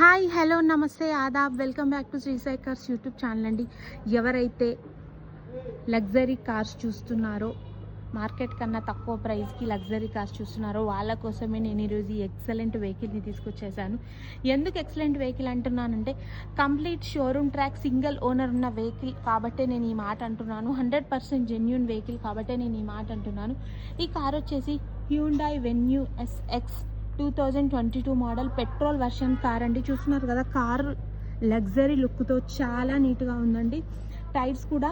Hi hello నమస్తే ఆదాబ్ welcome back to Sri Sai cars YouTube channel అండి. ఎవరైతే లగ్జరీ కార్స్ చూస్తున్నారో, మార్కెట్ కన్నా తక్కువ ప్రైస్కి లగ్జరీ కార్స్ చూస్తున్నారో వాళ్ళ కోసమే నేను ఈరోజు ఈ ఎక్సలెంట్ వెహికల్ని తీసుకొచ్చేసాను. ఎందుకు ఎక్సలెంట్ వెహికల్ అంటున్నానంటే, complete showroom track single owner ఉన్న వెహికల్ కాబట్టే నేను ఈ మాట అంటున్నాను. 100% జెన్యూన్ వెహికల్ కాబట్టే నేను ఈ మాట అంటున్నాను. ఈ కార్ వచ్చేసి Hyundai venue SX 2022 model petrol version car అండి. చూస్తున్నారు కదా, కార్ లగ్జరీ లుక్తో చాలా నీట్గా ఉందండి. టైర్స్ కూడా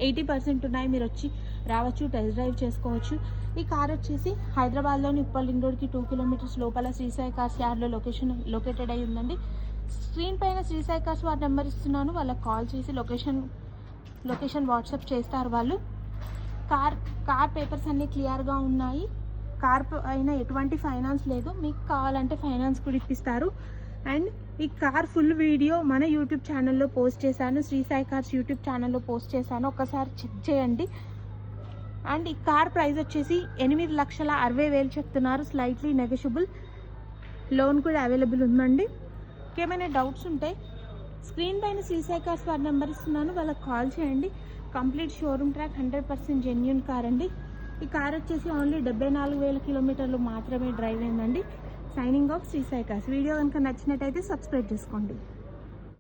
80% ఉన్నాయి. మీరు వచ్చి రావచ్చు, టెస్ట్ డ్రైవ్ చేసుకోవచ్చు. ఈ కార్ వచ్చేసి హైదరాబాద్లోని ఉప్పల్ రింగ్ రోడ్కి 2 కిలోమీటర్స్ లోపల శ్రీసాయి కార్స్ యార్డ్లో లొకేటెడ్ అయి ఉందండి. స్క్రీన్ పైన శ్రీసాయి కార్స్ వారి నెంబర్ ఇస్తున్నాను, వాళ్ళకి కాల్ చేసి లొకేషన్ వాట్సాప్ చేస్తారు వాళ్ళు. కార్ పేపర్స్ అన్నీ క్లియర్గా ఉన్నాయి. కార్ అయినా ఎటువంటి ఫైనాన్స్ లేదు, మీకు కావాలంటే ఫైనాన్స్ కూడా ఇప్పిస్తారు. అండ్ ఈ కార్ ఫుల్ వీడియో మన యూట్యూబ్ ఛానల్లో పోస్ట్ చేశాను, శ్రీ సాయి కార్స్ యూట్యూబ్ ఛానల్లో పోస్ట్ చేశాను, ఒకసారి చెక్ చేయండి. అండ్ ఈ కార్ ప్రైస్ వచ్చేసి 8,60,000 చెప్తున్నారు. స్లైట్లీ నెగోషియబుల్, లోన్ కూడా అవైలబుల్ ఉందండి. ఇంకేమైనా డౌట్స్ ఉంటే స్క్రీన్ పైన శ్రీ సాయి కార్స్ వారి నెంబర్ ఇస్తున్నాను, వాళ్ళకి కాల్ చేయండి. Complete showroom track 100% genuine car అండి. ఈ కార్ వచ్చేసి ఓన్లీ 74,000 కిలోమీటర్లు మాత్రమే డ్రైవ్ అయిందండి. Signing off Shri Sai cars. Video కనుక నచ్చినట్టయితే సబ్స్క్రైబ్ చేసుకోండి.